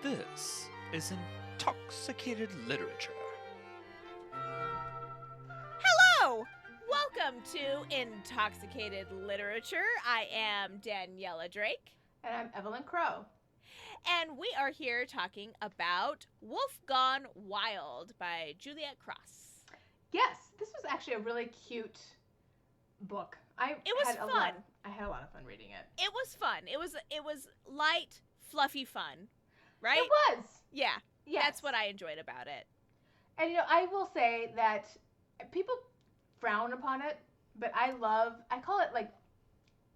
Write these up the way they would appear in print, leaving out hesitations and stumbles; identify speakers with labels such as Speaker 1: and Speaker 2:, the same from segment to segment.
Speaker 1: This is Intoxicated Literature.
Speaker 2: Hello! Welcome to Intoxicated Literature. I am Daniella Drake.
Speaker 3: And I'm Evelyn Crow.
Speaker 2: And we are here talking about Wolf Gone Wild by Juliette Cross.
Speaker 3: Yes, this was actually a really cute book.
Speaker 2: It was fun.
Speaker 3: I had a lot of fun reading it.
Speaker 2: It was fun. It was light, fluffy fun, right?
Speaker 3: It was.
Speaker 2: Yeah.
Speaker 3: Yes.
Speaker 2: That's what I enjoyed about it.
Speaker 3: And I will say that people frown upon it, but I call it like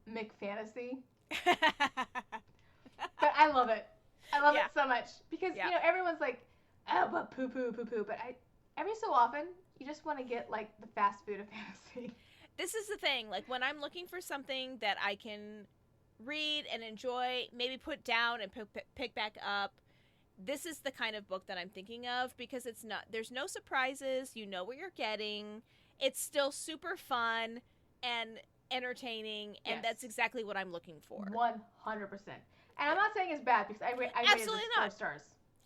Speaker 3: McFantasy. But I love it. I love it so much because everyone's like, oh, but poo poo. But every so often you just want to get like the fast food of fantasy.
Speaker 2: This is the thing. Like when I'm looking for something that I can read and enjoy, maybe put down and pick back up, this is the kind of book that I'm thinking of because there's no surprises. You know what you're getting. It's still super fun and entertaining, and that's exactly what I'm looking for.
Speaker 3: 100%. And I'm not saying it's bad because I rated it 4 stars.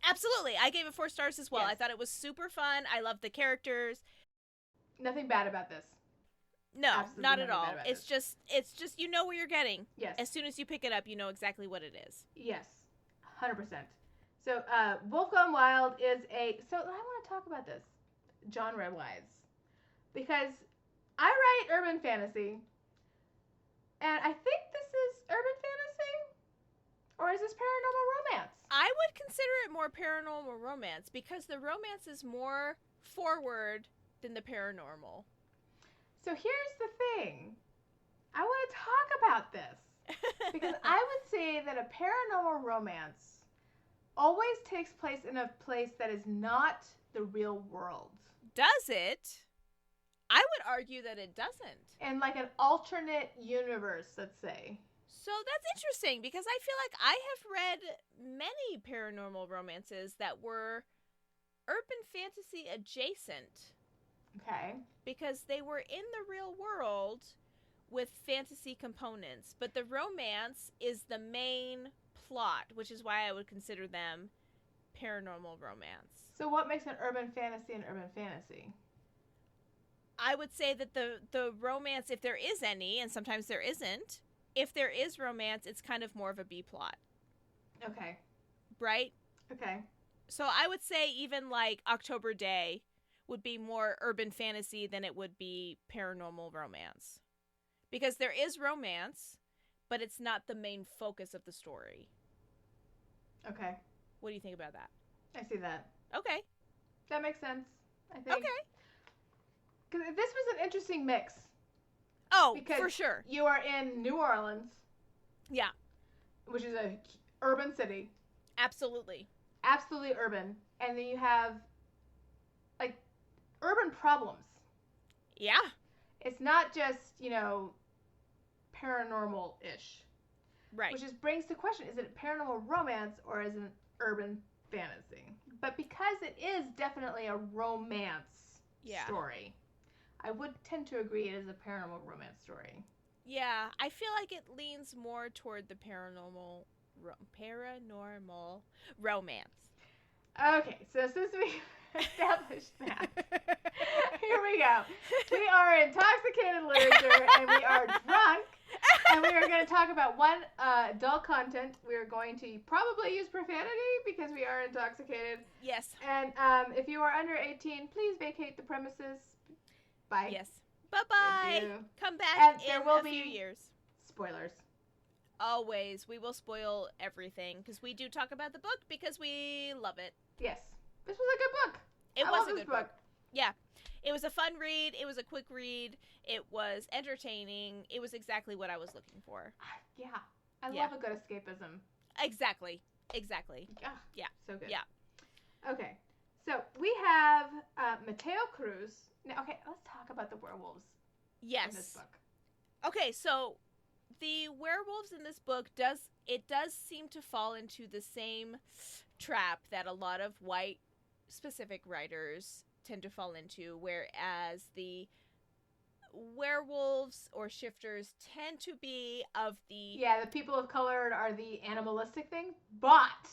Speaker 2: Absolutely. I gave it 4 stars as well.
Speaker 3: Yes.
Speaker 2: I thought it was super fun. I loved the characters.
Speaker 3: Nothing bad about this.
Speaker 2: No,
Speaker 3: Absolutely
Speaker 2: not at all.
Speaker 3: Bad about
Speaker 2: it's just you know what you're getting.
Speaker 3: Yes.
Speaker 2: As soon as you pick it up, you know exactly what it is.
Speaker 3: Yes. 100%. So, Wolf Gone Wild is so I want to talk about this genre-wise because I write urban fantasy, and I think this is urban fantasy, or is this paranormal romance?
Speaker 2: I would consider it more paranormal romance because the romance is more forward than the paranormal.
Speaker 3: So here's the thing. I want to talk about this because I would say that a paranormal romance always takes place in a place that is not the real world.
Speaker 2: Does it? I would argue that it doesn't.
Speaker 3: And like an alternate universe, let's say.
Speaker 2: So that's interesting because I feel like I have read many paranormal romances that were urban fantasy adjacent.
Speaker 3: Okay.
Speaker 2: Because they were in the real world with fantasy components, but the romance is the main plot, which is why I would consider them paranormal romance.
Speaker 3: So what makes an urban fantasy an urban fantasy?
Speaker 2: I would say that the romance, if there is any, and sometimes there isn't, if there is romance, it's kind of more of a B plot.
Speaker 3: Okay.
Speaker 2: Right?
Speaker 3: Okay.
Speaker 2: So I would say even like October Day would be more urban fantasy than it would be paranormal romance. Because there is romance, but it's not the main focus of the story.
Speaker 3: Okay.
Speaker 2: What do you think about that?
Speaker 3: I see that.
Speaker 2: Okay.
Speaker 3: That makes sense, I think.
Speaker 2: Okay.
Speaker 3: Because this was an interesting mix.
Speaker 2: Oh,
Speaker 3: because
Speaker 2: for sure.
Speaker 3: You are in New Orleans.
Speaker 2: Yeah.
Speaker 3: Which is a urban city.
Speaker 2: Absolutely.
Speaker 3: Absolutely urban. And then you have, like, urban problems.
Speaker 2: Yeah.
Speaker 3: It's not just, paranormal-ish.
Speaker 2: Right.
Speaker 3: Which brings the question, is it a paranormal romance or is it an urban fantasy? But because it is definitely a romance story, I would tend to agree it is a paranormal romance story.
Speaker 2: Yeah, I feel like it leans more toward the paranormal romance.
Speaker 3: Okay, so since we established that, here we go. We are intoxicated literature and we are drunk. And we are going to talk about one adult content. We are going to probably use profanity because we are intoxicated.
Speaker 2: Yes.
Speaker 3: And if you are under 18, please vacate the premises. Bye.
Speaker 2: Yes. Bye-bye. Come back
Speaker 3: and
Speaker 2: in
Speaker 3: there will
Speaker 2: a
Speaker 3: be
Speaker 2: few years.
Speaker 3: Spoilers.
Speaker 2: Always. We will spoil everything because we do talk about the book because we love it.
Speaker 3: Yes. This was a good book.
Speaker 2: It
Speaker 3: I
Speaker 2: was
Speaker 3: love
Speaker 2: a
Speaker 3: this
Speaker 2: good
Speaker 3: book.
Speaker 2: Yeah. It was a fun read. It was a quick read. It was entertaining. It was exactly what I was looking for.
Speaker 3: Yeah. I love a good escapism.
Speaker 2: Exactly.
Speaker 3: Yeah. So good.
Speaker 2: Yeah.
Speaker 3: Okay. So we have Mateo Cruz. Now, okay, let's talk about the werewolves in this book.
Speaker 2: Okay, so the werewolves in this book does seem to fall into the same trap that a lot of white specific writers tend to fall into, whereas the werewolves or shifters tend to be of the...
Speaker 3: Yeah, the people of color are the animalistic thing, but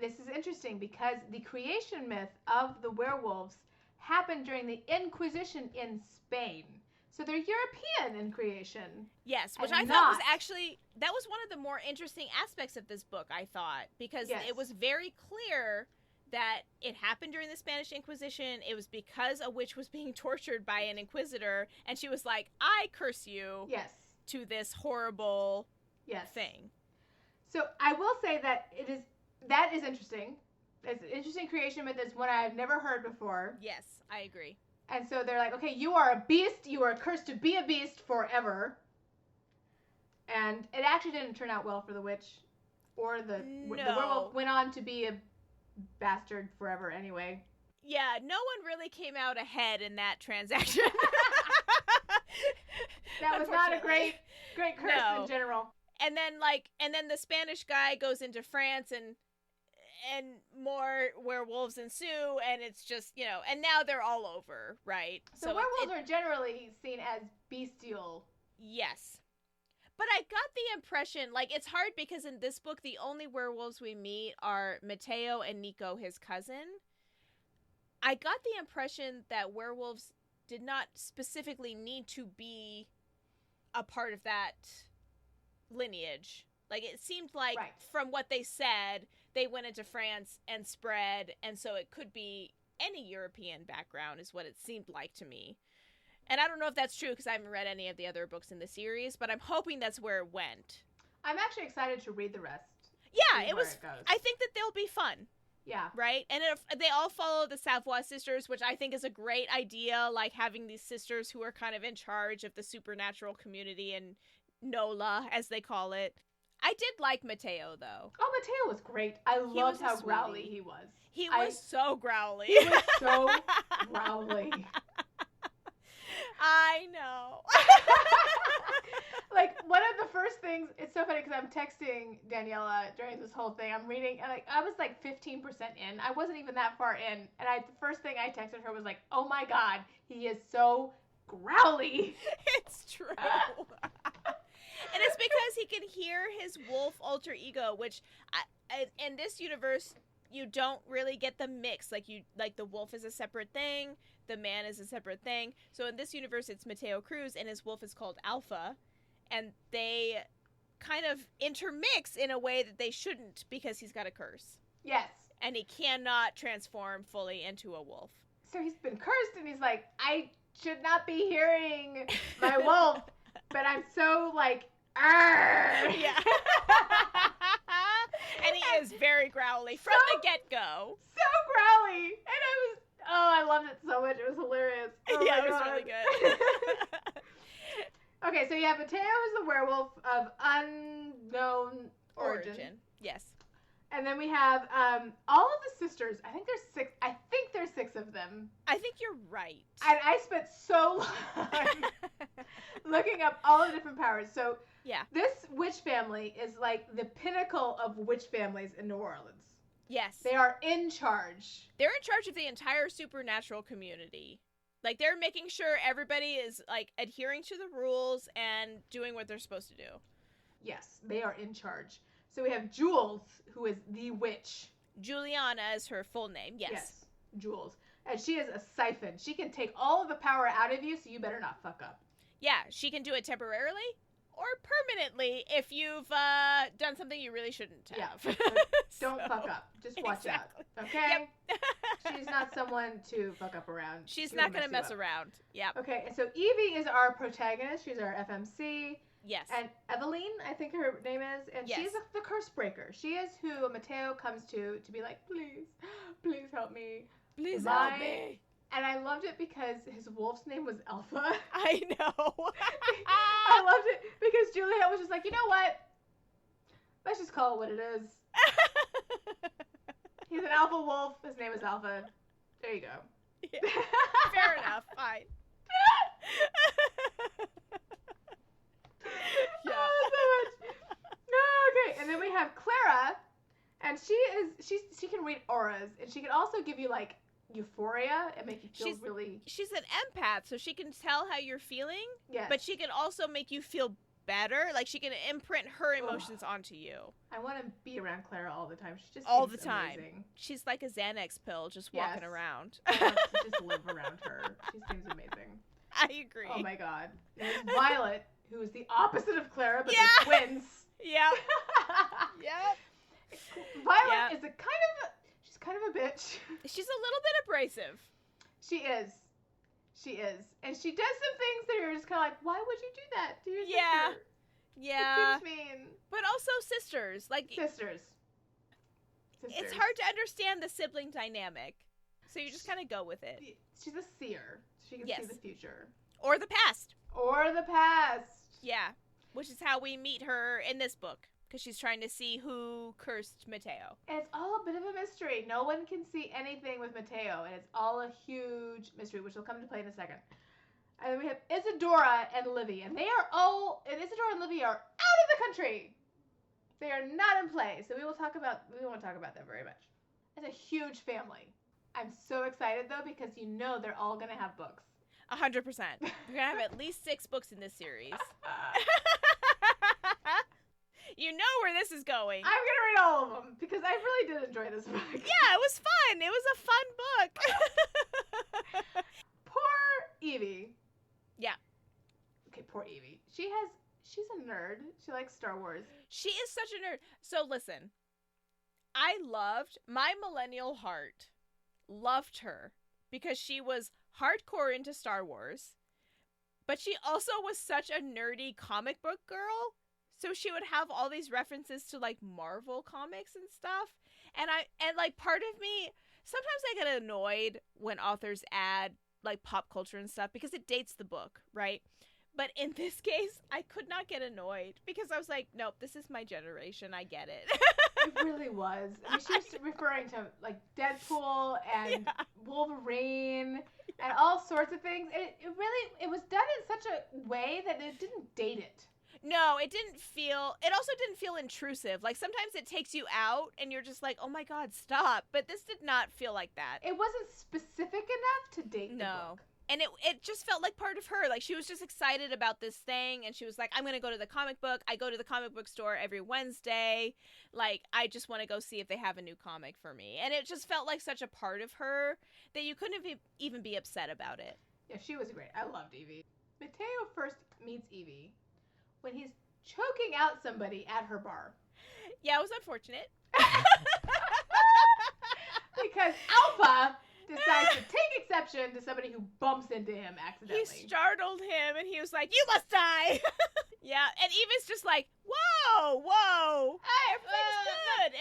Speaker 3: this is interesting because the creation myth of the werewolves happened during the Inquisition in Spain. So they're European in creation.
Speaker 2: Yes, which
Speaker 3: and
Speaker 2: I thought was
Speaker 3: not-
Speaker 2: actually, that was one of the more interesting aspects of this book, I thought, because
Speaker 3: Yes.
Speaker 2: it was very clear that it happened during the Spanish Inquisition. It was because a witch was being tortured by an inquisitor, and she was like, I curse you
Speaker 3: Yes.
Speaker 2: to this horrible
Speaker 3: Yes.
Speaker 2: thing.
Speaker 3: So I will say that that is interesting. It's an interesting creation myth. It's one I've never heard before.
Speaker 2: Yes, I agree.
Speaker 3: And so they're like, okay, you are a beast. You are cursed to be a beast forever. And it actually didn't turn out well for the witch. Or the werewolf went on to be a bastard forever anyway.
Speaker 2: Yeah, no one really came out ahead in that transaction.
Speaker 3: That was not a great
Speaker 2: Unfortunately.
Speaker 3: curse
Speaker 2: No.
Speaker 3: in general.
Speaker 2: And then the Spanish guy goes into France and more werewolves ensue, and it's just, and now they're all over, right?
Speaker 3: So werewolves are generally seen as bestial.
Speaker 2: Yes. But I got the impression, it's hard because in this book, the only werewolves we meet are Mateo and Nico, his cousin. I got the impression that werewolves did not specifically need to be a part of that lineage. It seemed like from what they said, they went into France and spread, and so it could be any European background is what it seemed like to me. And I don't know if that's true because I haven't read any of the other books in the series, but I'm hoping that's where it went.
Speaker 3: I'm actually excited to read the rest.
Speaker 2: Yeah,
Speaker 3: it goes.
Speaker 2: I think that they'll be fun.
Speaker 3: Yeah.
Speaker 2: Right? And if they all follow the Savoy sisters, which I think is a great idea, having these sisters who are kind of in charge of the supernatural community and NOLA, as they call it. I did like Mateo, though.
Speaker 3: Oh, Mateo was great. I loved how growly he was.
Speaker 2: He was so growly.
Speaker 3: He was so growly.
Speaker 2: I know.
Speaker 3: One of the first things, it's so funny because I'm texting Daniela during this whole thing. I'm reading, and I was 15% in. I wasn't even that far in. And the first thing I texted her was oh my God, he is so growly.
Speaker 2: It's true. And it's because he can hear his wolf alter ego, which in this universe, you don't really get the mix. The wolf is a separate thing, the man is a separate thing. So in this universe, it's Mateo Cruz, and his wolf is called Alpha, and they kind of intermix in a way that they shouldn't because he's got a curse.
Speaker 3: Yes.
Speaker 2: And he cannot transform fully into a wolf.
Speaker 3: So he's been cursed, and he's I should not be hearing my wolf, but I'm so argh.
Speaker 2: Yeah. And he is very growly from the get-go.
Speaker 3: So growly. And I loved it so much. It was hilarious. Oh
Speaker 2: yeah,
Speaker 3: my
Speaker 2: it was
Speaker 3: God.
Speaker 2: really good.
Speaker 3: Okay, so you have Mateo who's the werewolf of unknown origin.
Speaker 2: Yes.
Speaker 3: And then we have all of the sisters. I think there's six of them.
Speaker 2: I think you're right.
Speaker 3: And I spent so long looking up all the different powers. So
Speaker 2: yeah,
Speaker 3: this witch family is the pinnacle of witch families in New Orleans.
Speaker 2: Yes.
Speaker 3: They are in charge.
Speaker 2: They're in charge of the entire supernatural community. They're making sure everybody is adhering to the rules and doing what they're supposed to do.
Speaker 3: Yes, they are in charge. So we have Jules, who is the witch.
Speaker 2: Juliana is her full name. Yes.
Speaker 3: Jules. And she is a siphon. She can take all of the power out of you, so you better not fuck up.
Speaker 2: Yeah, she can do it temporarily or permanently if you've done something you really shouldn't have.
Speaker 3: Yeah. Don't fuck up. Just watch out. Okay?
Speaker 2: Yep.
Speaker 3: She's not someone to fuck up around.
Speaker 2: She's not going to mess around. Yep.
Speaker 3: Okay, so Evie is our protagonist. She's our FMC.
Speaker 2: Yes.
Speaker 3: And Evelyne, I think her name is, and
Speaker 2: yes.
Speaker 3: she's the curse breaker. She is who Mateo comes to be please help me.
Speaker 2: Please help me.
Speaker 3: And I loved it because his wolf's name was Alpha.
Speaker 2: I know.
Speaker 3: I loved it because Juliette was just you know what? Let's just call it what it is. He's an alpha wolf. His name is Alpha. There you go.
Speaker 2: Yeah. Fair enough. Fine.
Speaker 3: Yeah. Oh, so much. Okay, and then we have Clara, and she can read auras, and she can also give you euphoria and make you feel
Speaker 2: She's an empath, so she can tell how you're feeling.
Speaker 3: Yes.
Speaker 2: But she can also make you feel better. Like, she can imprint her emotions onto you.
Speaker 3: I want to be around Clara all the time. She just
Speaker 2: all
Speaker 3: seems
Speaker 2: the time.
Speaker 3: amazing.
Speaker 2: She's like a Xanax pill just walking around.
Speaker 3: I want to just live around her. She seems amazing.
Speaker 2: I agree.
Speaker 3: Oh my god. There's Violet, who is the opposite of Clara, but
Speaker 2: Yeah.
Speaker 3: they're twins.
Speaker 2: Yeah. Yep.
Speaker 3: Violet is she's kind of a bitch.
Speaker 2: She's a little bit abrasive.
Speaker 3: She is. And she does some things that are just kind of like, why would you do that to your sister?
Speaker 2: Yeah.
Speaker 3: It seems mean.
Speaker 2: But also sisters. Like,
Speaker 3: Sisters.
Speaker 2: it's hard to understand the sibling dynamic. So you just kind of go with it.
Speaker 3: She's a seer. She can see the future.
Speaker 2: Or the past.
Speaker 3: Or the past.
Speaker 2: Yeah. Which is how we meet her in this book. Because she's trying to see who cursed Mateo.
Speaker 3: And it's all a bit of a mystery. No one can see anything with Mateo. And it's all a huge mystery, which will come into play in a second. And then we have Isadora and Livy. And Isadora and Livy are out of the country. They are not in play. So we won't talk about them very much. It's a huge family. I'm so excited, though, because they're all going to have books.
Speaker 2: 100%. We're going to have at least 6 books in this series. You know where this is going.
Speaker 3: I'm going to read all of them, because I really did enjoy this book.
Speaker 2: Yeah, it was fun. It was a fun book.
Speaker 3: Poor Evie.
Speaker 2: Yeah.
Speaker 3: Okay, poor Evie. She's a nerd. She likes Star Wars.
Speaker 2: She is such a nerd. So listen, my millennial heart loved her because she was hardcore into Star Wars, but she also was such a nerdy comic book girl. So she would have all these references to like Marvel comics and stuff. And like part of me, sometimes I get annoyed when authors add like pop culture and stuff because it dates the book, right? But in this case, I could not get annoyed because I was like, nope, this is my generation. I get it.
Speaker 3: It really was. I mean, she was referring to like Deadpool and Wolverine and all sorts of things. It was done in such a way that it didn't date it.
Speaker 2: No, it also didn't feel intrusive. Like sometimes it takes you out and you're just like, oh my God, stop. But this did not feel like that.
Speaker 3: It wasn't specific enough to date the book.
Speaker 2: And it just felt like part of her. Like, she was just excited about this thing, and she was like, I'm going to go to the comic book. I go to the comic book store every Wednesday. Like, I just want to go see if they have a new comic for me. And it just felt like such a part of her that you couldn't even be upset about it.
Speaker 3: Yeah, she was great. I loved Evie. Mateo first meets Evie when he's choking out somebody at her bar.
Speaker 2: Yeah, it was unfortunate.
Speaker 3: Because Alpha decides to take exception to somebody who bumps into him accidentally.
Speaker 2: He startled him, and he was like, you must die! Yeah, and Eva's just like, whoa!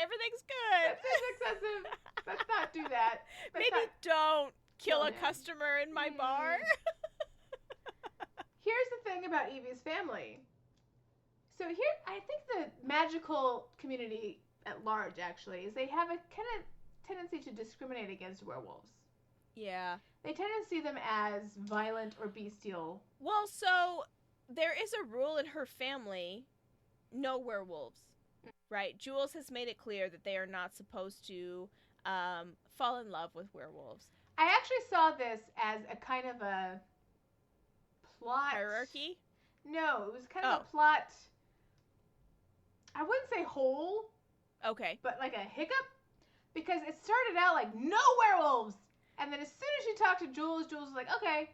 Speaker 2: Everything's good!
Speaker 3: This is excessive. Let's not do that.
Speaker 2: Don't kill a customer in my bar.
Speaker 3: Here's the thing about Evie's family. So here, I think the magical community at large, actually, is they have a kind of tendency to discriminate against werewolves.
Speaker 2: Yeah.
Speaker 3: They tend to see them as violent or bestial.
Speaker 2: Well, so there is a rule in her family, no werewolves, right? Jules has made it clear that they are not supposed to fall in love with werewolves.
Speaker 3: I actually saw this as a kind of a plot.
Speaker 2: Hierarchy?
Speaker 3: No, it was kind of a plot. I wouldn't say hole.
Speaker 2: Okay.
Speaker 3: But like a hiccup. Because it started out like, no werewolves! And then as soon as she talked to Jules was like, okay.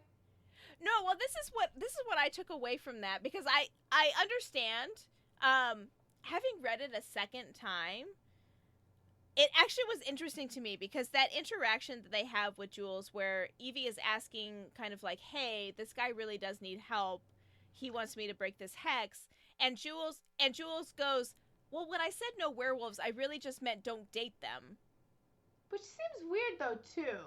Speaker 2: No, well, this is what I took away from that, because I understand, having read it a second time, it actually was interesting to me, because that interaction that they have with Jules, where Evie is asking kind of like, hey, this guy really does need help. He wants me to break this hex. And Jules goes, well, when I said no werewolves, I really just meant don't date them.
Speaker 3: Which seems weird, though, too.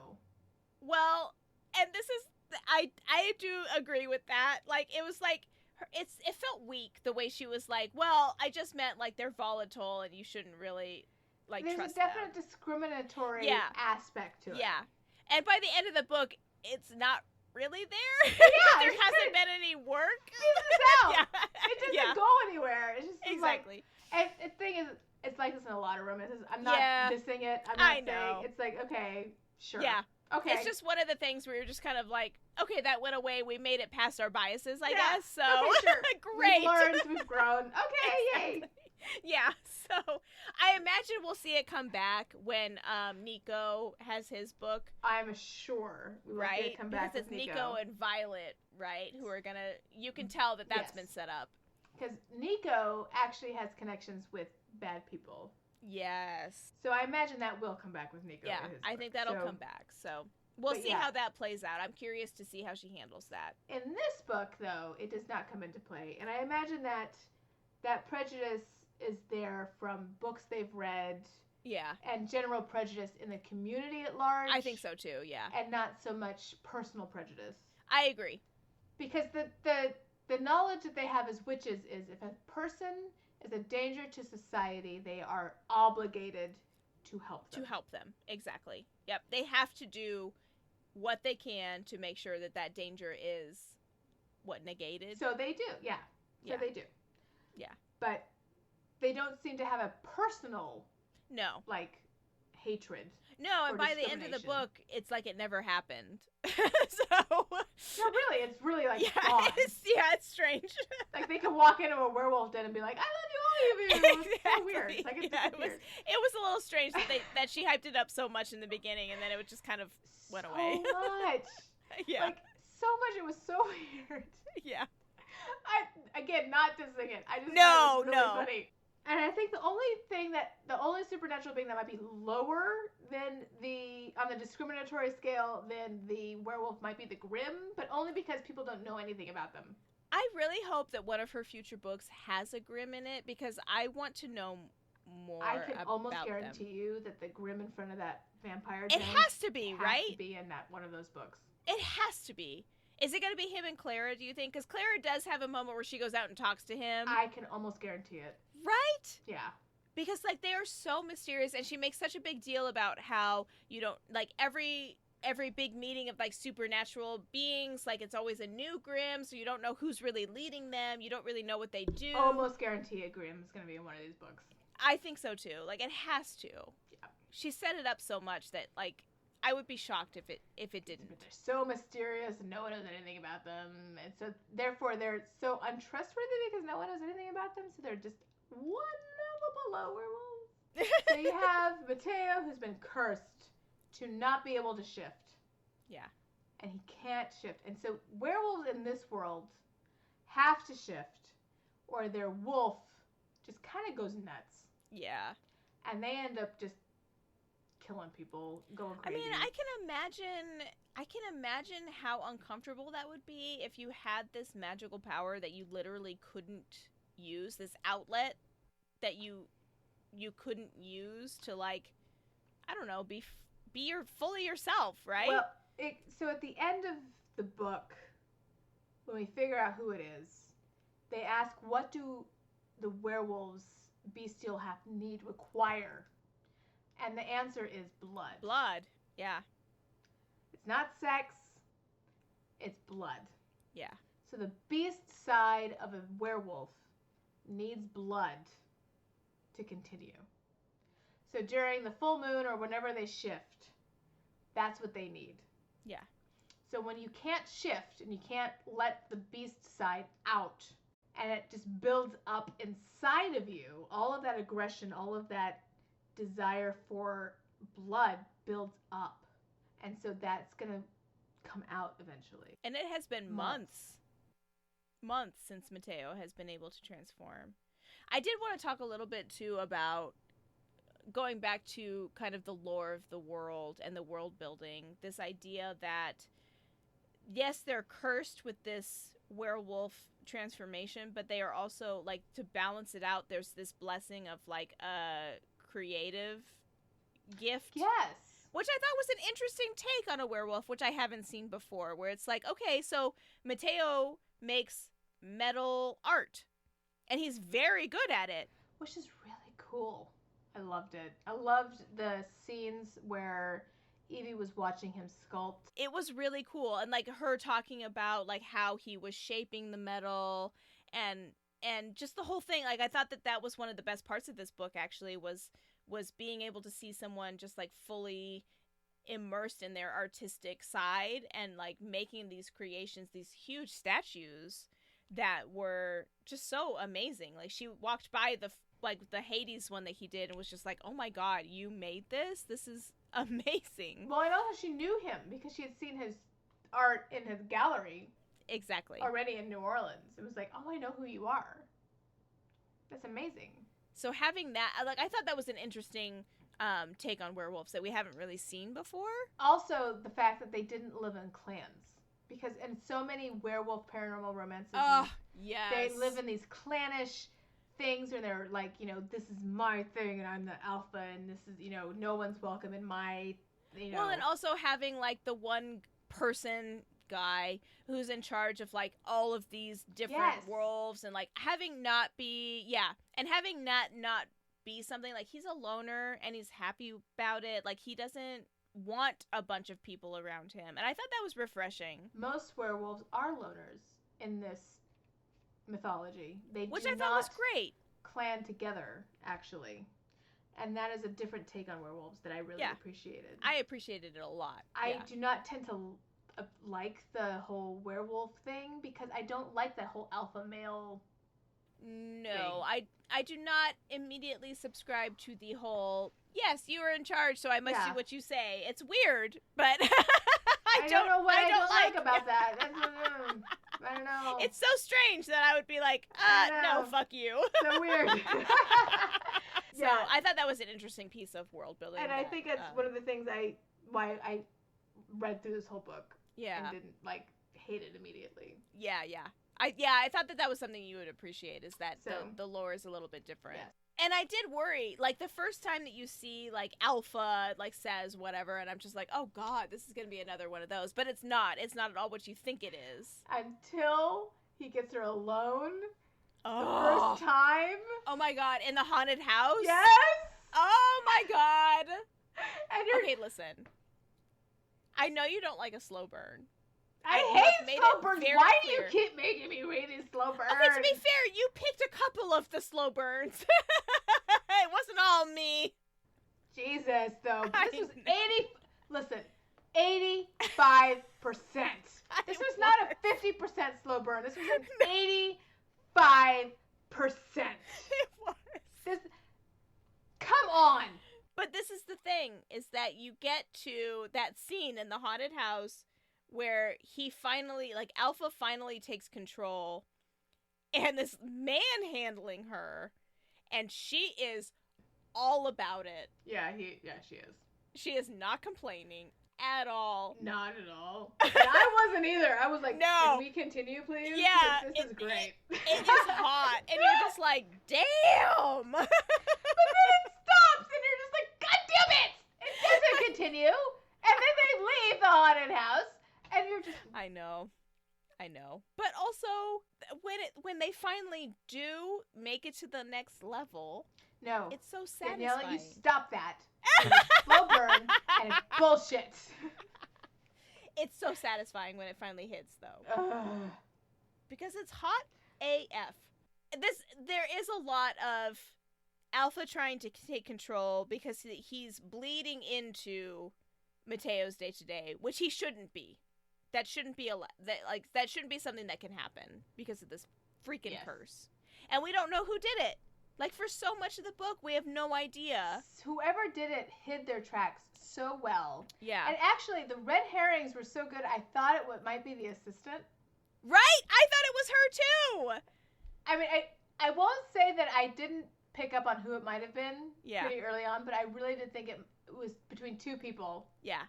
Speaker 2: Well, and this is, I do agree with that. Like, it was like, it felt weak, the way she was like, well, I just meant, like, they're volatile and you shouldn't really, like, trust them.
Speaker 3: There's a definite discriminatory aspect to it.
Speaker 2: Yeah. And by the end of the book, it's not really there.
Speaker 3: Yeah.
Speaker 2: There hasn't been any work.
Speaker 3: Out.
Speaker 2: Yeah.
Speaker 3: It doesn't go anywhere. It's just
Speaker 2: exactly.
Speaker 3: Like, and the thing is, it's like this in a lot of romances. I'm not dissing it. I'm not saying it's like, okay, sure.
Speaker 2: Yeah.
Speaker 3: Okay.
Speaker 2: It's just one of the things where you're just kind of like, okay, that went away. We made it past our biases, I
Speaker 3: Yeah.
Speaker 2: guess. So
Speaker 3: Okay, sure.
Speaker 2: great.
Speaker 3: We've learned, we've grown. Okay, yay.
Speaker 2: Yeah, so I imagine we'll see it come back when Nico has his book.
Speaker 3: I'm sure we will see
Speaker 2: Right?
Speaker 3: it come back
Speaker 2: Because
Speaker 3: with
Speaker 2: it's Nico and Violet, right? Who are gonna, you can tell that that's
Speaker 3: Yes.
Speaker 2: been set up.
Speaker 3: Because Nico actually has connections with bad people.
Speaker 2: Yes.
Speaker 3: So I imagine that will come back with Nico.
Speaker 2: Yeah,
Speaker 3: in his
Speaker 2: I
Speaker 3: book.
Speaker 2: think that'll
Speaker 3: So
Speaker 2: come back. So we'll
Speaker 3: but
Speaker 2: see
Speaker 3: yeah.
Speaker 2: how that plays out. I'm curious to see how she handles that.
Speaker 3: In this book, though, it does not come into play. And I imagine that prejudice is there from books they've read
Speaker 2: Yeah,
Speaker 3: and general prejudice in the community at large.
Speaker 2: I think so too. Yeah,
Speaker 3: And not so much personal prejudice.
Speaker 2: I agree.
Speaker 3: Because the knowledge that they have as witches is if a person is a danger to society, they are obligated to help them.
Speaker 2: To help them, exactly. Yep, they have to do what they can to make sure that that danger is negated.
Speaker 3: So they do, yeah. So
Speaker 2: Yeah.
Speaker 3: they do.
Speaker 2: Yeah.
Speaker 3: But they don't seem to have a personal,
Speaker 2: No,
Speaker 3: hatred.
Speaker 2: no, and
Speaker 3: or
Speaker 2: by the end of the
Speaker 3: discrimination.
Speaker 2: book, it's like it never happened. So
Speaker 3: No, really, it's really
Speaker 2: yeah,
Speaker 3: odd.
Speaker 2: it's strange.
Speaker 3: Like they could walk into a werewolf den and be like, "I love you, all of you." It's so weird.
Speaker 2: Exactly.
Speaker 3: It's like it
Speaker 2: Yeah,
Speaker 3: disappeared.
Speaker 2: It was a little strange that she hyped it up so much in the beginning, and then it would just kind of went away.
Speaker 3: So much.
Speaker 2: Yeah,
Speaker 3: Like so much. It was so weird.
Speaker 2: yeah.
Speaker 3: Again, not dissing it. I just
Speaker 2: No,
Speaker 3: thought it was really
Speaker 2: no.
Speaker 3: funny. And I think the only supernatural being that might be lower than on the discriminatory scale than the werewolf might be the Grimm, but only because people don't know anything about them.
Speaker 2: I really hope that one of her future books has a Grimm in it because I want to know more
Speaker 3: I can
Speaker 2: about
Speaker 3: almost
Speaker 2: them.
Speaker 3: guarantee you that the Grimm in front of that vampire
Speaker 2: It
Speaker 3: den
Speaker 2: has to be,
Speaker 3: has
Speaker 2: right?
Speaker 3: to be in that one of those books.
Speaker 2: It has to be. Is it going to be him and Clara, do you think? Because Clara does have a moment where she goes out and talks to him.
Speaker 3: I can almost guarantee it.
Speaker 2: Right?
Speaker 3: Yeah.
Speaker 2: Because, like, they are so mysterious, and she makes such a big deal about how you don't, like, every big meeting of, like, supernatural beings, like, it's always a new Grimm, so you don't know who's really leading them. You don't really know what they do.
Speaker 3: Almost guarantee a Grimm is going to be in one of these books.
Speaker 2: I think so, too. Like, it has to.
Speaker 3: Yeah.
Speaker 2: She set it up so much that, like, I would be shocked if it didn't.
Speaker 3: But they're so mysterious and no one knows anything about them. And so, therefore, they're so untrustworthy because no one knows anything about them. So they're just one level below werewolves. So you have Mateo, who's been cursed to not be able to shift.
Speaker 2: Yeah.
Speaker 3: And he can't shift. And so werewolves in this world have to shift or their wolf just kind of goes nuts.
Speaker 2: Yeah.
Speaker 3: And they end up just killing people, going
Speaker 2: I
Speaker 3: crazy.
Speaker 2: mean, I can imagine how uncomfortable that would be if you had this magical power that you literally couldn't use, this outlet that you couldn't use to, like, I don't know, be your fully yourself, right?
Speaker 3: Well, so at the end of the book, when we figure out who it is, they ask, what do the werewolves bestial require? And the answer is blood.
Speaker 2: Blood. Yeah.
Speaker 3: It's not sex, it's blood.
Speaker 2: Yeah.
Speaker 3: So the beast side of a werewolf needs blood to continue. So during the full moon or whenever they shift, that's what they need.
Speaker 2: Yeah.
Speaker 3: So when you can't shift and you can't let the beast side out and it just builds up inside of you, all of that aggression, all of that desire for blood builds up. And so that's going to come out eventually.
Speaker 2: And it has been months since Mateo has been able to transform. I did want to talk a little bit too about going back to kind of the lore of the world and the world building, this idea that yes, they're cursed with this werewolf transformation, but they are also, like, to balance it out, there's this blessing of, like, a creative gift.
Speaker 3: Yes.
Speaker 2: Which I thought was an interesting take on a werewolf, which I haven't seen before, where it's like, okay, so Mateo makes metal art, and he's very good at it.
Speaker 3: Which is really cool. I loved it. I loved the scenes where Evie was watching him sculpt.
Speaker 2: It was really cool, and, like, her talking about, like, how he was shaping the metal, and just the whole thing. Like, I thought that was one of the best parts of this book, actually, was being able to see someone just, like, fully immersed in their artistic side and like making these creations, these huge statues that were just so amazing. Like she walked by the Hades one that he did and was just like, oh my god, you made this? This is amazing.
Speaker 3: Well, and also she knew him because she had seen his art in his gallery.
Speaker 2: Exactly.
Speaker 3: Already in New Orleans. It was like, oh, I know who you are. That's amazing.
Speaker 2: So having that, like, I thought that was an interesting take on werewolves that we haven't really seen before.
Speaker 3: Also, the fact that they didn't live in clans. Because in so many werewolf paranormal romances,
Speaker 2: yes.
Speaker 3: they live in these clannish things where they're like, you know, this is my thing and I'm the alpha and this is, you know, no one's welcome in my, you know.
Speaker 2: Well, and also having, like, the one person guy who's in charge of, like, all of these different wolves and, like, having not be something, like, he's a loner and he's happy about it. Like, he doesn't want a bunch of people around him. And I thought that was refreshing.
Speaker 3: Most werewolves are loners in this mythology.
Speaker 2: Which I thought was great.
Speaker 3: Clan together, actually. And that is a different take on werewolves that I really appreciated.
Speaker 2: I appreciated it a lot.
Speaker 3: I do not tend to like the whole werewolf thing because I don't like that whole alpha male
Speaker 2: No, thing. I do not immediately subscribe to the whole, yes, you are in charge, so I must do what you say. It's weird, but
Speaker 3: I don't know what I don't like about that. That's, I don't know.
Speaker 2: It's so strange that I would be like, no, fuck you.
Speaker 3: So weird.
Speaker 2: So I thought that was an interesting piece of world building.
Speaker 3: And I think it's one of the things why I read through this whole book. And didn't, like, hate it immediately. Yeah.
Speaker 2: I thought that was something you would appreciate, is that the lore is a little bit different. Yes. And I did worry, like, the first time that you see, like, Alpha, like, says whatever, and I'm just like, oh, God, this is going to be another one of those. But it's not. It's not at all what you think it is. Until he gets her alone the first time. Oh, my God. In the haunted house? Yes! Oh, my God. And okay, listen. I know you don't like a slow burn.
Speaker 3: I hate slow burns. Why do you keep making me read these slow burns?
Speaker 2: Okay, to be fair, you picked a couple of the slow burns. It wasn't all me.
Speaker 3: Jesus, though. This was 85%. This was not a 50% slow burn. This was an 85%. It was. Come on.
Speaker 2: But this is the thing, is that you get to that scene in the haunted house where he finally, like, Alpha finally takes control, and this man handling her, and she is all about it.
Speaker 3: Yeah, she is.
Speaker 2: She is not complaining at all.
Speaker 3: Not at all. And I wasn't either. I was like, no. Can we continue, please?
Speaker 2: Yeah.
Speaker 3: This is great.
Speaker 2: It is hot, and you're just like, damn!
Speaker 3: But then it stops, and you're just like, God damn it! It doesn't continue. And then they leave the haunted house, and you're just...
Speaker 2: I know. But also, when they finally do make it to the next level...
Speaker 3: No.
Speaker 2: It's so satisfying.
Speaker 3: Daniela, you stop that. It's slow burn, and it's bullshit.
Speaker 2: It's so satisfying when it finally hits, though. Because it's hot AF. There is a lot of Alpha trying to take control because he's bleeding into Mateo's day-to-day, which he shouldn't be. That shouldn't be that shouldn't be something that can happen because of this freaking curse. And we don't know who did it. Like, for so much of the book, we have no idea.
Speaker 3: Whoever did it hid their tracks so well.
Speaker 2: Yeah.
Speaker 3: And actually, the red herrings were so good, I thought it might be the assistant.
Speaker 2: Right? I thought it was her, too!
Speaker 3: I mean, I won't say that I didn't pick up on who it might have been pretty early on, but I really did think it was between two people.
Speaker 2: Yeah.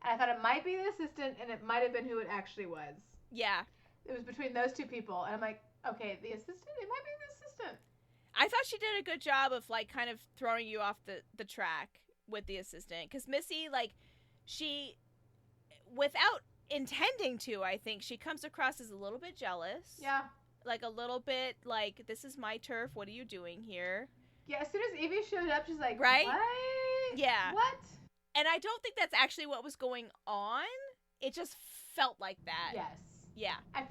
Speaker 3: And I thought it might be the assistant, and it might have been who it actually was.
Speaker 2: Yeah.
Speaker 3: It was between those two people, and I'm like, okay, the assistant? It might be the assistant.
Speaker 2: I thought she did a good job of, like, kind of throwing you off the track with the assistant. Because Missy, like, she, without intending to, I think, she comes across as a little bit jealous.
Speaker 3: Yeah.
Speaker 2: Like, a little bit, like, this is my turf, what are you doing here?
Speaker 3: Yeah, as soon as Evie showed up, she's like,
Speaker 2: right?
Speaker 3: What?
Speaker 2: Yeah.
Speaker 3: What?
Speaker 2: And I don't think that's actually what was going on. It just felt like that.
Speaker 3: Yes.
Speaker 2: Yeah.
Speaker 3: I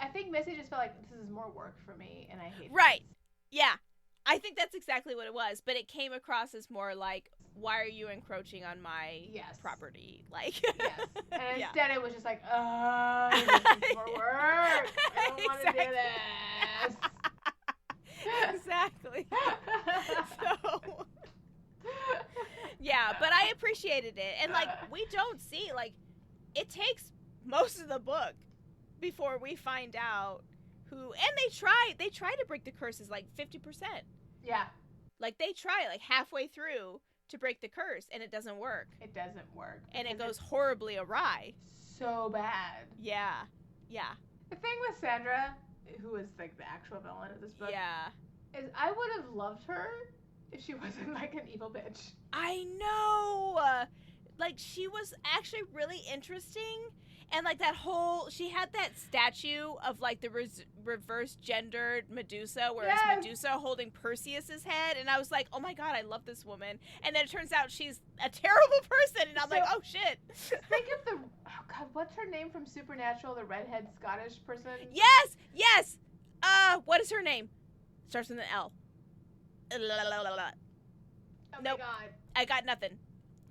Speaker 3: think Missy just felt like, this is more work for me, and I hate
Speaker 2: Right. This. Yeah. I think that's exactly what it was, but it came across as more like, why are you encroaching on my
Speaker 3: Yes.
Speaker 2: property? Like,
Speaker 3: Yes. And
Speaker 2: yeah.
Speaker 3: instead it was just like, oh, this is more work. I don't want to do this.
Speaker 2: Exactly. So, yeah, but I appreciated it. And, like, we don't see, like, it takes most of the book before we find out who, and they try to break the curses, like, 50%.
Speaker 3: Yeah.
Speaker 2: Like, they try, like, halfway through to break the curse, and it doesn't work.
Speaker 3: It doesn't work.
Speaker 2: And it goes horribly awry.
Speaker 3: So bad.
Speaker 2: Yeah. Yeah.
Speaker 3: The thing with Sandra, who is, like, the actual villain of this book,
Speaker 2: Yeah.
Speaker 3: is I would have loved her if she wasn't, like, an evil bitch.
Speaker 2: I know. Like, she was actually really interesting. And, like, that whole, she had that statue of, like, the reverse gendered Medusa, where it's Medusa holding Perseus's head. And I was like, oh my God, I love this woman. And then it turns out she's a terrible person. And I'm like, oh shit.
Speaker 3: Think of the, oh God, what's her name from Supernatural, the redhead Scottish person?
Speaker 2: Yes, yes. What is her name? Starts with an L.
Speaker 3: Oh
Speaker 2: Nope.
Speaker 3: my God.
Speaker 2: I got nothing.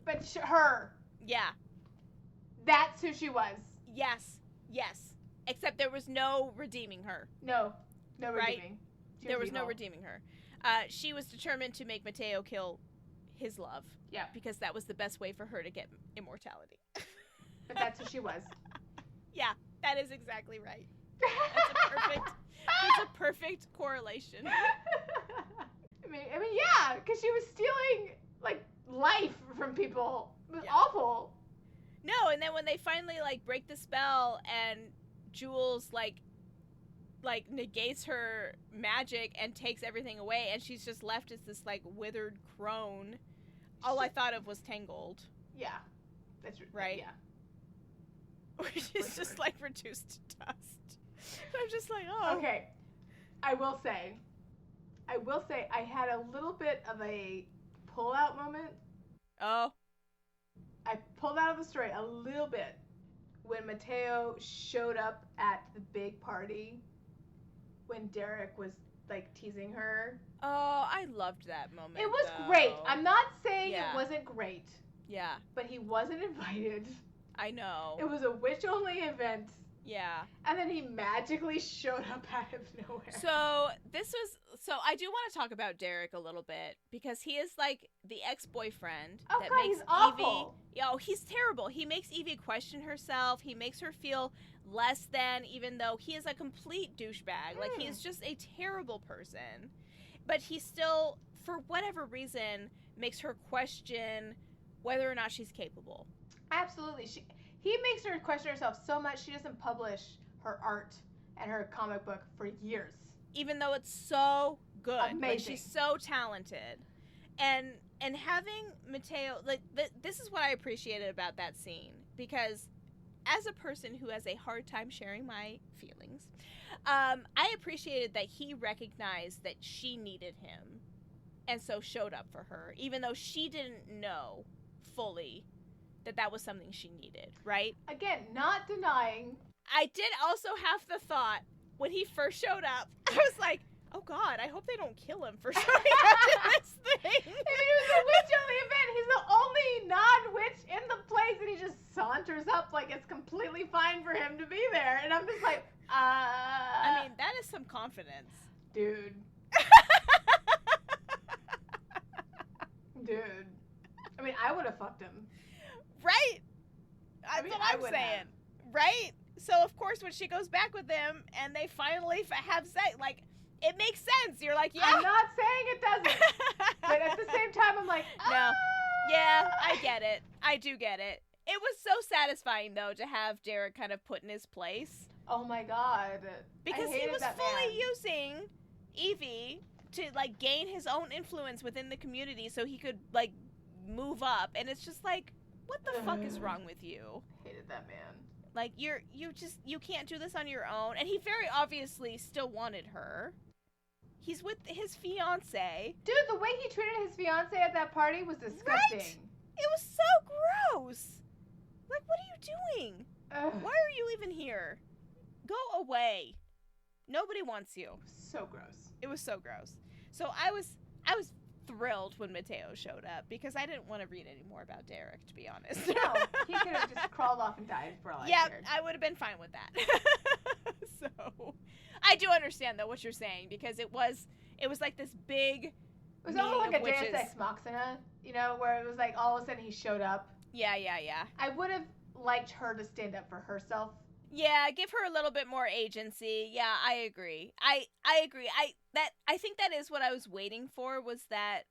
Speaker 3: But her.
Speaker 2: Yeah.
Speaker 3: That's who she was.
Speaker 2: Yes. Yes. Except there was no redeeming her.
Speaker 3: No. No
Speaker 2: Right?
Speaker 3: redeeming.
Speaker 2: There was no redeeming her. She was determined to make Mateo kill his love.
Speaker 3: Yeah.
Speaker 2: Because that was the best way for her to get immortality.
Speaker 3: But that's who she was.
Speaker 2: Yeah, that is exactly right. That's a perfect correlation.
Speaker 3: I mean, yeah, because she was stealing, like, life from people. It was awful.
Speaker 2: No, and then when they finally, like, break the spell and Jules, like negates her magic and takes everything away, and she's just left as this, like, withered crone, all I thought of was Tangled.
Speaker 3: Yeah. That's
Speaker 2: right.
Speaker 3: Yeah.
Speaker 2: Which is just, like, reduced to dust. So I'm just like, oh.
Speaker 3: Okay. I will say I had a little bit of a pull-out moment.
Speaker 2: Oh.
Speaker 3: I pulled out of the story a little bit when Mateo showed up at the big party when Derek was, like, teasing her.
Speaker 2: Oh, I loved that moment.
Speaker 3: It was
Speaker 2: though.
Speaker 3: great. I'm not saying it wasn't great.
Speaker 2: Yeah.
Speaker 3: But he wasn't invited.
Speaker 2: I know.
Speaker 3: It was a witch-only event.
Speaker 2: Yeah.
Speaker 3: And then he magically showed up out of nowhere.
Speaker 2: So I do want to talk about Derek a little bit, because he is, like, the ex-boyfriend that makes
Speaker 3: he's awful.
Speaker 2: Evie, he's terrible. He makes Evie question herself. He makes her feel less than, even though he is a complete douchebag. Like, he is just a terrible person. But he still, for whatever reason, makes her question whether or not she's capable.
Speaker 3: Absolutely. He makes her question herself so much she doesn't publish her art and her comic book for years.
Speaker 2: Even though it's so good.
Speaker 3: Amazing.
Speaker 2: Like, she's so talented. And having Mateo, like, this is what I appreciated about that scene. Because as a person who has a hard time sharing my feelings, I appreciated that he recognized that she needed him. And so showed up for her. Even though she didn't know fully that was something she needed, right?
Speaker 3: Again, not denying.
Speaker 2: I did also have the thought, when he first showed up, I was like, oh God, I hope they don't kill him for showing up to this thing.
Speaker 3: I mean, it was a witch-only event. He's the only non-witch in the place, and he just saunters up like it's completely fine for him to be there. And I'm just like,
Speaker 2: I mean, that is some confidence.
Speaker 3: Dude. Dude. I mean, I would have fucked him.
Speaker 2: Right? That's what I'm saying. Right? So, of course, when she goes back with him and they finally have sex, like, it makes sense. You're like, yeah.
Speaker 3: I'm not saying it doesn't. But at the same time, I'm like,
Speaker 2: no. Yeah, I get it. I do get it. It was so satisfying, though, to have Derek kind of put in his place.
Speaker 3: Oh, my God.
Speaker 2: Because he was fully using Evie to, like, gain his own influence within the community so he could, like, move up. And it's just like, what the fuck is wrong with you?
Speaker 3: Hated that man.
Speaker 2: Like, you can't do this on your own. And he very obviously still wanted her. He's with his fiance.
Speaker 3: Dude, the way he treated his fiance at that party was disgusting.
Speaker 2: Right? It was so gross. Like, what are you doing? Why are you even here? Go away. Nobody wants you.
Speaker 3: So gross.
Speaker 2: It was so gross. So I was thrilled when Mateo showed up because I didn't want to read any more about Derek, to be honest.
Speaker 3: No, he could have just crawled off and died for all I
Speaker 2: Yeah,
Speaker 3: cared.
Speaker 2: I would have been fine with that. So, I do understand though what you're saying because it was like this big.
Speaker 3: It was almost like a
Speaker 2: witches.
Speaker 3: Deus Ex Machina, you know, where it was like all of a sudden he showed up.
Speaker 2: Yeah.
Speaker 3: I would have liked her to stand up for herself.
Speaker 2: Yeah, give her a little bit more agency. Yeah, I agree. I agree. I think that is what I was waiting for was that,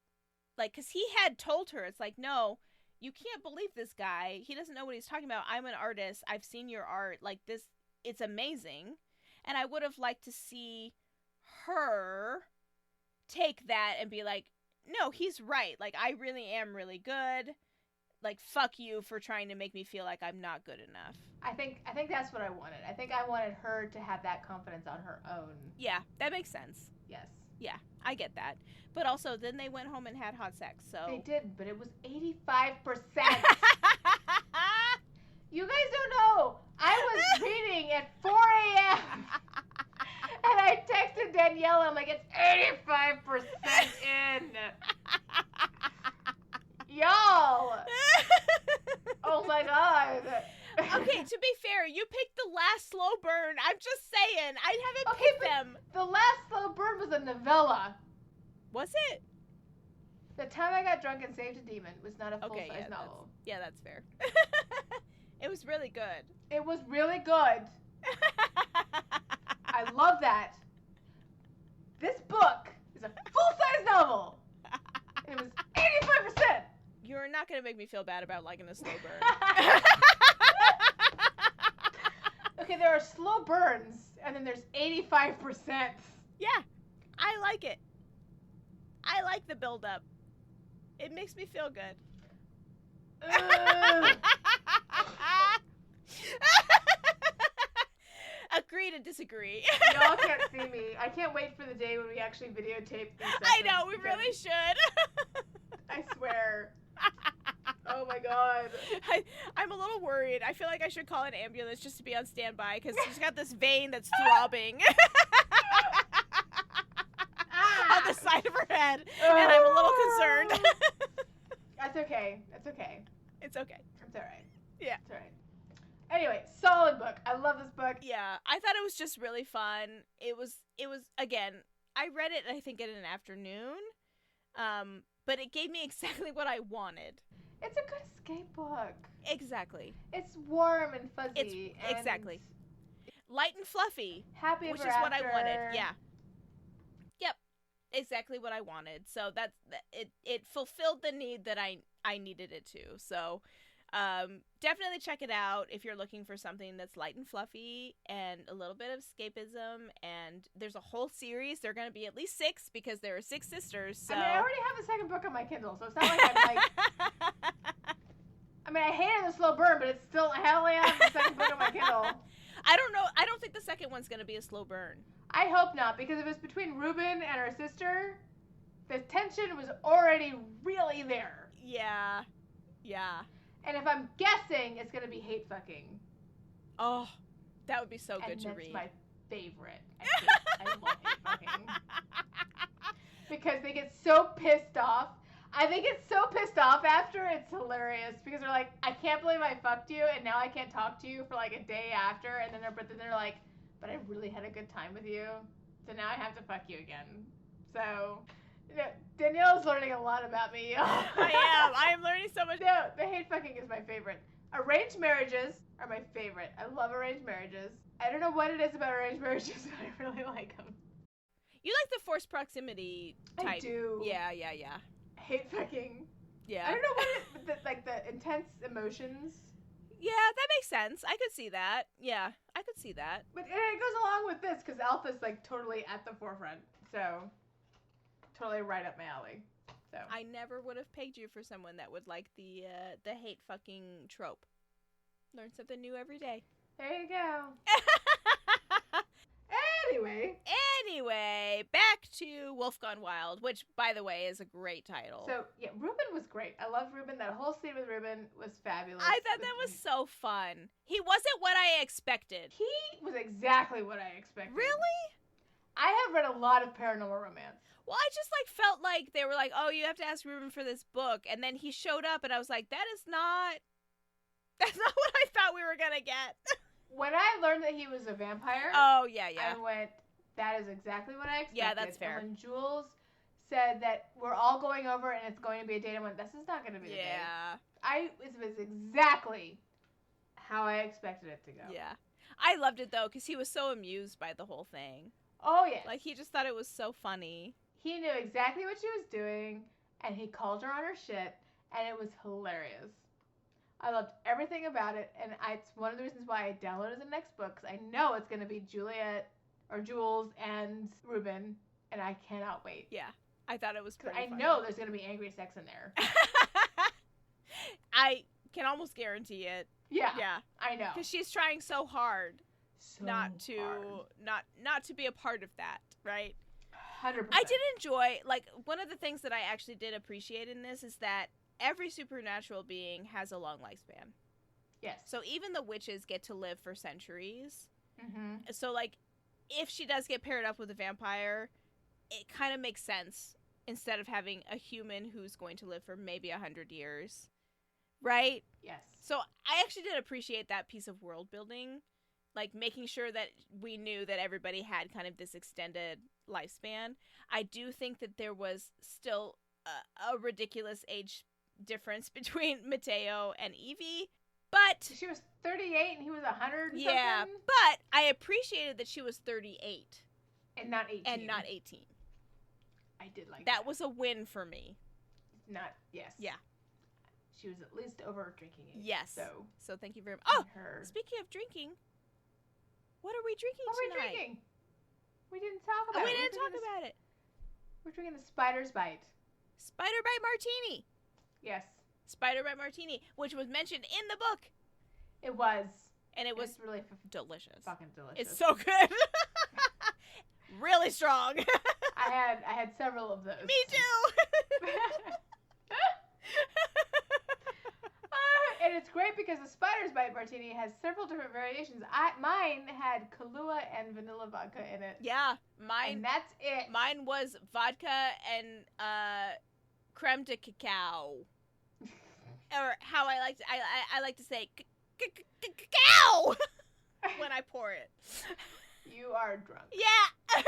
Speaker 2: like, because he had told her, it's like, no, you can't believe this guy. He doesn't know what he's talking about. I'm an artist. I've seen your art. Like, this, it's amazing. And I would have liked to see her take that and be like, no, he's right. Like, I really am really good. Like, fuck you for trying to make me feel like I'm not good enough.
Speaker 3: I think that's what I wanted. I think I wanted her to have that confidence on her own.
Speaker 2: Yeah, that makes sense.
Speaker 3: Yes.
Speaker 2: Yeah, I get that. But also, then they went home and had hot sex, so...
Speaker 3: They did, but it was 85%. You guys don't know. I was reading at 4 a.m. And I texted Danielle, I'm like, it's 85% in. Y'all. Oh my god.
Speaker 2: Okay, to be fair, you picked the last slow burn. I'm just saying. I haven't
Speaker 3: Okay,
Speaker 2: picked
Speaker 3: but
Speaker 2: them.
Speaker 3: The last slow burn was a novella.
Speaker 2: Was it?
Speaker 3: The Time I Got Drunk and Saved a Demon was not a full-size novel.
Speaker 2: Yeah, that's fair. It was really good.
Speaker 3: It was really good. I love that. This book is a full-size novel. And it was 85%.
Speaker 2: You're not going to make me feel bad about liking a slow burn.
Speaker 3: Okay, there are slow burns, and then there's 85%.
Speaker 2: Yeah, I like it. I like the build-up. It makes me feel good. Agree to disagree.
Speaker 3: Y'all can't see me. I can't wait for the day when we actually videotape these
Speaker 2: I know,
Speaker 3: sessions
Speaker 2: we
Speaker 3: because
Speaker 2: really should.
Speaker 3: I swear. Oh my god.
Speaker 2: I'm a little worried. I feel like I should call an ambulance just to be on standby because she's got this vein that's throbbing on the side of her head, and I'm a little concerned.
Speaker 3: That's okay. That's okay.
Speaker 2: It's okay.
Speaker 3: It's alright.
Speaker 2: Yeah.
Speaker 3: It's alright. Anyway, solid book. I love this book.
Speaker 2: Yeah, I thought it was just really fun. It was again, I read it I think in an afternoon, but it gave me exactly what I wanted.
Speaker 3: It's a good escape book.
Speaker 2: Exactly.
Speaker 3: It's warm and fuzzy.
Speaker 2: It's exactly light and fluffy.
Speaker 3: Happy
Speaker 2: which
Speaker 3: ever
Speaker 2: is what I
Speaker 3: after.
Speaker 2: wanted. Yeah. Yep. Exactly what I wanted. So that's it fulfilled the need that I needed it to. So definitely check it out if you're looking for something that's light and fluffy and a little bit of escapism. And there's a whole series. There are going to be at least 6 because there are 6 sisters. So.
Speaker 3: I mean, I already have the second book on my Kindle, so it's not like I'm like... I mean, I hated the slow burn, but it's still hell yeah, the second book on my Kindle.
Speaker 2: I don't know. I don't think the second one's going to be a slow burn.
Speaker 3: I hope not, because if it's between Ruben and her sister, the tension was already really there.
Speaker 2: Yeah. Yeah.
Speaker 3: And if I'm guessing, it's going to be hate fucking.
Speaker 2: Oh, that would be so good to read.
Speaker 3: And that's my favorite. I love hate fucking. Because they get so pissed off. They get so pissed off after, it's hilarious. Because they're like, I can't believe I fucked you, and now I can't talk to you for like a day after. And then they're like, but I really had a good time with you. So now I have to fuck you again. So... Danielle's learning a lot about me.
Speaker 2: I am learning so much.
Speaker 3: No, the hate fucking is my favorite. Arranged marriages are my favorite. I love arranged marriages. I don't know what it is about arranged marriages, but I really like them.
Speaker 2: You like the forced proximity type.
Speaker 3: I do.
Speaker 2: Yeah.
Speaker 3: Hate fucking.
Speaker 2: Yeah.
Speaker 3: I don't know what it, like the intense emotions.
Speaker 2: Yeah, that makes sense. I could see that. Yeah, I could see that.
Speaker 3: But it goes along with this because Alpha's like totally at the forefront. So... totally right up my alley. So
Speaker 2: I never would have pegged you for someone that would like the hate fucking trope. Learn something new every day.
Speaker 3: There you go. Anyway,
Speaker 2: back to Wolf Gone Wild, which, by the way, is a great title.
Speaker 3: So, yeah, Ruben was great. I love Ruben. That whole scene with Ruben was fabulous.
Speaker 2: I thought that was so fun. He wasn't what I expected.
Speaker 3: He was exactly what I expected.
Speaker 2: Really?
Speaker 3: I have read a lot of paranormal romance.
Speaker 2: Well, I just like felt like they were like, "Oh, you have to ask Ruben for this book," and then he showed up, and I was like, That's not what I thought we were gonna get."
Speaker 3: When I learned that he was a vampire,
Speaker 2: Oh yeah.
Speaker 3: I went, "That is exactly what I expected."
Speaker 2: Yeah, that's fair.
Speaker 3: And when Jules said that we're all going over and it's going to be a date, I went, "This is not going to be the date." It was exactly how I expected it to go.
Speaker 2: Yeah. I loved it though, because he was so amused by the whole thing.
Speaker 3: Oh yeah.
Speaker 2: Like he just thought it was so funny.
Speaker 3: He knew exactly what she was doing, and he called her on her shit, and it was hilarious. I loved everything about it, and it's one of the reasons why I downloaded the next book, because I know it's going to be Juliette, or Jules, and Ruben, and I cannot wait.
Speaker 2: Yeah, I thought it was pretty
Speaker 3: I
Speaker 2: funny.
Speaker 3: know there's going to be angry sex in there.
Speaker 2: I can almost guarantee it.
Speaker 3: Yeah.
Speaker 2: Yeah.
Speaker 3: I know.
Speaker 2: Because she's trying so hard not to be a part of that, right?
Speaker 3: 100%.
Speaker 2: I did enjoy, like, one of the things that I actually did appreciate in this is that every supernatural being has a long lifespan.
Speaker 3: Yes.
Speaker 2: So even the witches get to live for centuries.
Speaker 3: Mm-hmm.
Speaker 2: So, like, if she does get paired up with a vampire, it kind of makes sense instead of having a human who's going to live for maybe 100 years. Right?
Speaker 3: Yes.
Speaker 2: So I actually did appreciate that piece of world building, like making sure that we knew that everybody had kind of this extended lifespan. I do think that there was still a ridiculous age difference between Mateo and Evie, but
Speaker 3: She was 38 and he was 100 and
Speaker 2: yeah,
Speaker 3: something?
Speaker 2: but I appreciated that she was 38
Speaker 3: And not 18.
Speaker 2: and not 18.
Speaker 3: I did like
Speaker 2: That was a win for me.
Speaker 3: Yes.
Speaker 2: Yeah.
Speaker 3: She was at least over drinking age.
Speaker 2: Yes.
Speaker 3: So
Speaker 2: thank you very much. Oh,
Speaker 3: her.
Speaker 2: speaking of drinking, what are we drinking
Speaker 3: What are we
Speaker 2: tonight?
Speaker 3: drinking? We didn't talk about
Speaker 2: Oh,
Speaker 3: it.
Speaker 2: we didn't talk about it.
Speaker 3: We're drinking the Spider's Bite.
Speaker 2: Spider Bite Martini.
Speaker 3: Yes.
Speaker 2: Spider Bite Martini, which was mentioned in the book.
Speaker 3: It was.
Speaker 2: And it was
Speaker 3: It's really
Speaker 2: delicious.
Speaker 3: fucking delicious.
Speaker 2: It's so good. Really strong.
Speaker 3: I had several of those.
Speaker 2: Me too.
Speaker 3: And it's great because the Spider's Bite Martini has several different variations. Mine had Kahlua and vanilla vodka in it.
Speaker 2: Yeah,
Speaker 3: And that's it.
Speaker 2: Mine was vodka and creme de cacao, or how I like to say cacao when I pour it.
Speaker 3: You are drunk.
Speaker 2: Yeah.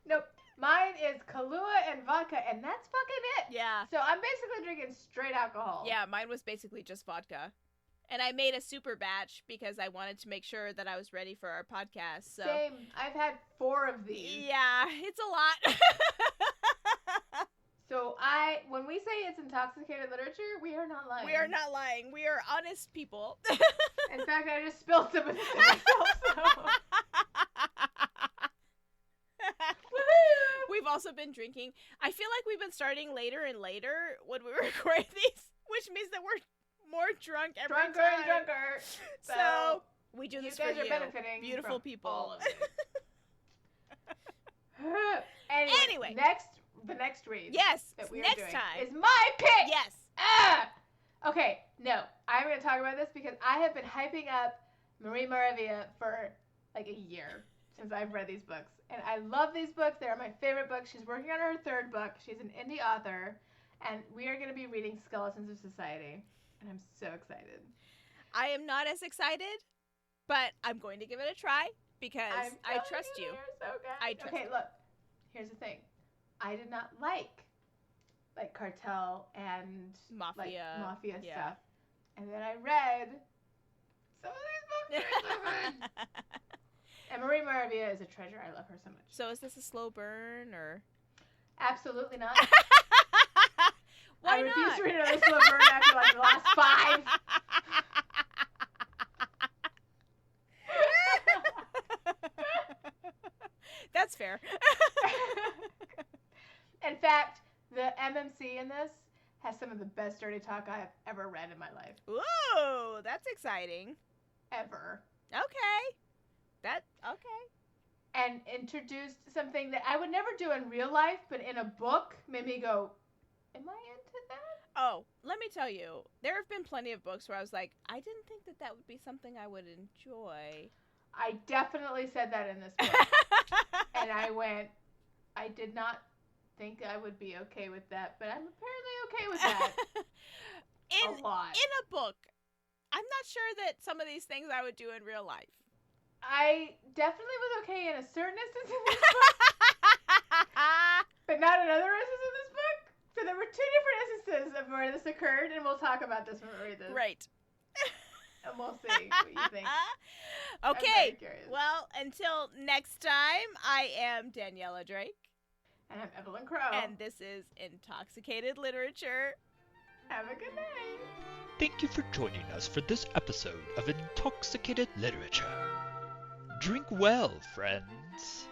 Speaker 3: Nope. Mine is Kahlua and vodka, and that's fucking it.
Speaker 2: Yeah.
Speaker 3: So I'm basically drinking straight alcohol.
Speaker 2: Yeah, mine was basically just vodka. And I made a super batch because I wanted to make sure that I was ready for our podcast. So.
Speaker 3: Same. I've had 4 of these.
Speaker 2: Yeah, it's a lot.
Speaker 3: So when we say it's intoxicated literature, we are not lying.
Speaker 2: We are not lying. We are honest people.
Speaker 3: In fact, I just spilled some of this myself, so.
Speaker 2: We've also been drinking. I feel like we've been starting later and later when we record these, which means that we're more drunk every
Speaker 3: Drunker
Speaker 2: time.
Speaker 3: and drunker.
Speaker 2: So we do this
Speaker 3: you guys
Speaker 2: for
Speaker 3: are
Speaker 2: you,
Speaker 3: benefiting
Speaker 2: beautiful
Speaker 3: from
Speaker 2: people.
Speaker 3: all of it.
Speaker 2: Anyway.
Speaker 3: The next read.
Speaker 2: Yes,
Speaker 3: that we are
Speaker 2: next
Speaker 3: doing
Speaker 2: time.
Speaker 3: is my pick.
Speaker 2: Yes.
Speaker 3: Okay, no, I'm going to talk about this because I have been hyping up Marie Moravia for like a year since I've read these books. And I love these books. They're my favorite books. She's working on her 3rd book. She's an indie author. And we are going to be reading Skeletons of Society. And I'm so excited.
Speaker 2: I am not as excited, but I'm going to give it a try because I trust you.
Speaker 3: You're so good.
Speaker 2: I trust
Speaker 3: Okay,
Speaker 2: you.
Speaker 3: look. Here's the thing. I did not like cartel and
Speaker 2: Mafia.
Speaker 3: mafia
Speaker 2: Yeah.
Speaker 3: stuff. And then I read some of these books are so good. And Marie Moravia is a treasure. I love her so much.
Speaker 2: So is this a slow burn or?
Speaker 3: Absolutely not.
Speaker 2: Why
Speaker 3: I refuse
Speaker 2: not?
Speaker 3: to read another slow burn after like the last 5.
Speaker 2: That's fair.
Speaker 3: In fact, the MMC in this has some of the best dirty talk I have ever read in my life.
Speaker 2: Ooh, that's exciting.
Speaker 3: Ever.
Speaker 2: Okay.
Speaker 3: And introduced something that I would never do in real life, but in a book made me go, am I into that?
Speaker 2: Oh, let me tell you, there have been plenty of books where I was like, I didn't think that would be something I would enjoy.
Speaker 3: I definitely said that in this book. And I went, I did not think I would be okay with that, but I'm apparently okay with that. A lot.
Speaker 2: In a book. I'm not sure that some of these things I would do in real life.
Speaker 3: I definitely was okay in a certain instance in this book, but not in other instances in this book. So there were two different instances of where this occurred, and we'll talk about this when we read this.
Speaker 2: Right.
Speaker 3: And we'll see what you think.
Speaker 2: Okay. Well, until next time, I am Daniela Drake.
Speaker 3: And I'm Evelyn Crow.
Speaker 2: And this is Intoxicated Literature.
Speaker 3: Have a good night.
Speaker 1: Thank you for joining us for this episode of Intoxicated Literature. Drink well, friends.